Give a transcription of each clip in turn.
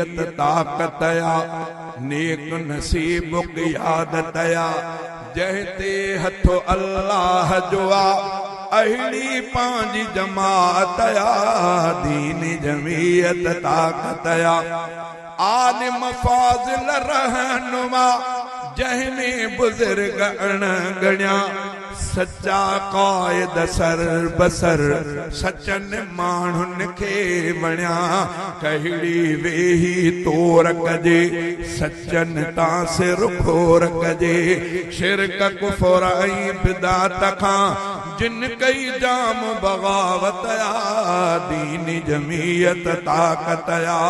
जमीयत ताकतया नेक नसीब क़ियादतया जहते हथो अल्लाह जुआ अहिड़ी पांजी जमातया दीन जमीयत ताकतया आलिम फाज़िल रहनुमा जहमें बुजुर्ग गण्या सच्चा कायद सर बसर सचन माण्हुनि खे वणिया कहिड़ी वेही तोर कजे सचन तां सिर खोर कजे शिरक कुफर ऐं बिदात खां जिन कई जाम बगावतया दीन जमीयत ताकतया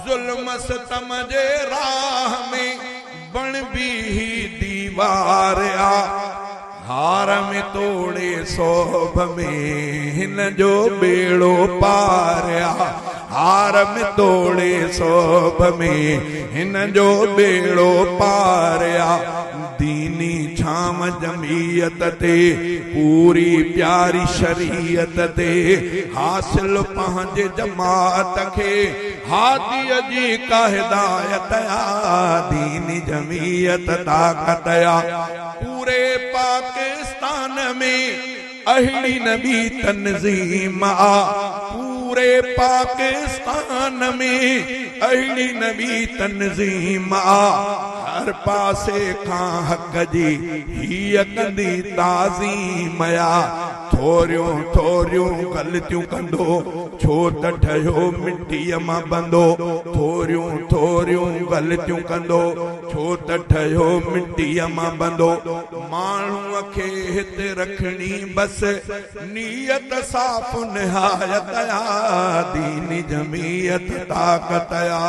ज़ुल्म सितम जे राह में बण भी दीवार आ हार में तोड़े सोभ में हिन जो बेड़ो पारिया हार में तोड़े सोभ में हिन जो बेड़ो पारिया दीनी छाम जमीयत ते पूरी प्यारी शरीयत ते हासिल पंहिंजे जमात खे हादीअ जी का हिदायत दीनी जमीयत ताकतया पूरे पाकिस्तान में अहिड़ी नबी तंजीम आ पूरे पाकिस्तान में अहिड़ी नबी तंजीम आ हर पासे खां हक जी हीअ कंदी ताज़ीम आ थोरियूं थोरियूं ग़लतियूं कंदो छो त ठहियो मिटीअ मां बंदो थोरियूं थोरियूं ग़लतियूं कंदो छो त ठहियो मिटीअ मां बंदो माण्हूअ खे हिते रखणी बस नियत साफ़ निहायत दीन जमीयत ताकतया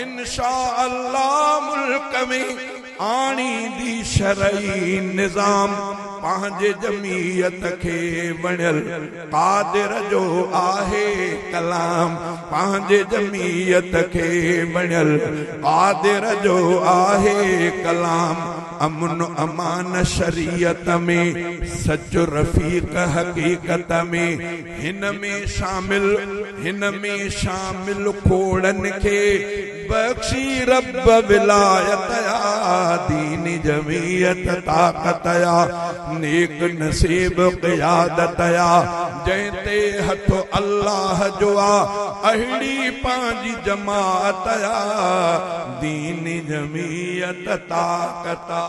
इंशा अल्लाह मुल्क में आणी दी शरई निज़ाम पंहिंजे जमीयत खे वणियल कादिर जो आहे कलाम पंहिंजे जमीयत खे वणियल कादिर जो आहे कलाम अमन अमान शरीयत में सच रफीक हकीकत में हिन में शामिल खोड़न के बख्शी रब विलायत दीन जमीयत ताकतया नेक नसीब क़ियादतया जंहिंते हथ अल्लाह जो अहिड़ी पांजी जमातया दीन जमीयत ताकतया।